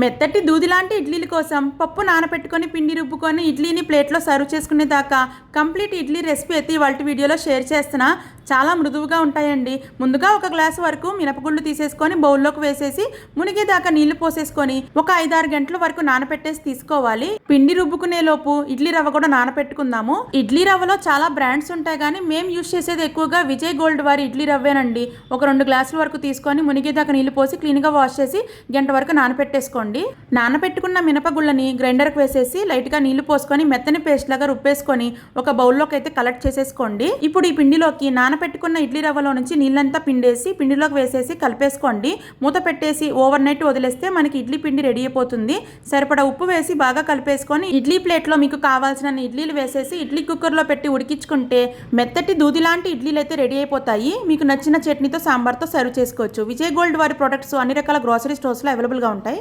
మెత్తటి దూది లాంటి ఇడ్లీల కోసం పప్పు నానబెట్టుకొని పిండి రుబ్బుకొని ఇడ్లీని ప్లేట్లో సర్వ్ చేసుకునే దాకా కంప్లీట్ ఇడ్లీ రెసిపీ అయితే ఇవాళ వీడియోలో షేర్ చేస్తున్నా. చాలా మృదువుగా ఉంటాయండి. ముందుగా ఒక గ్లాసు వరకు మినపగుళ్ళు తీసేసుకొని బౌల్లోకి వేసేసి మునిగేదాకా నీళ్లు పోసేసుకొని ఒక 5-6 గంటల వరకు నానపెట్టేసి తీసుకోవాలి. పిండి రుబ్బుకునే లోపు ఇడ్లీ రవ్వ కూడా నానపెట్టుకుందాము. ఇడ్లీ రవ్వలో చాలా బ్రాండ్స్ ఉంటాయి కానీ మేము యూజ్ చేసేది ఎక్కువగా విజయ్ గోల్డ్ వారి ఇడ్లీ రవ్వేనండి. ఒక 2 గ్లాసుల వరకు తీసుకొని మునిగేదాకా నీళ్లు పోసి క్లీన్గా వాష్ చేసి గంట వరకు నానపెట్టేసుకోండి. నానపెట్టుకున్న మినపగుళ్ళని గ్రైండర్కి వేసేసి లైట్గా నీళ్లు పోసుకొని మెత్తని పేస్ట్ లాగా రుబ్బేసుకొని ఒక బౌల్లోకి అయితే కలెక్ట్ చేసేసుకోండి. ఇప్పుడు ఈ పిండిలోకి పెట్టుకున్న ఇడ్లీ రవ్వలో నుంచి నీళ్ళంతా పిండేసి పిండిలోకి వేసేసి కలిపేసుకోండి. మూత పెట్టేసి ఓవర్ నైట్ వదిలేస్తే మనకి ఇడ్లీ పిండి రెడీ అయిపోతుంది. సరిపడా ఉప్పు వేసి బాగా కలిపేసుకొని ఇడ్లీ ప్లేట్లో మీకు కావాల్సిన ఇడ్లీలు వేసేసి ఇడ్లీ కుక్కర్లో పెట్టి ఉడికించుకుంటే మెత్తటి దూది లాంటి ఇడ్లీలు అయితే రెడీ అయిపోతాయి. మీకు నచ్చిన చట్నీతో సాంబార్తో సర్వ్ చేసుకోవచ్చు. విజయ్ గోల్డ్ వారి ప్రొడక్ట్స్ అన్ని రకాల గ్రోసరీ స్టోర్స్లో అవైలబుల్గా ఉంటాయి.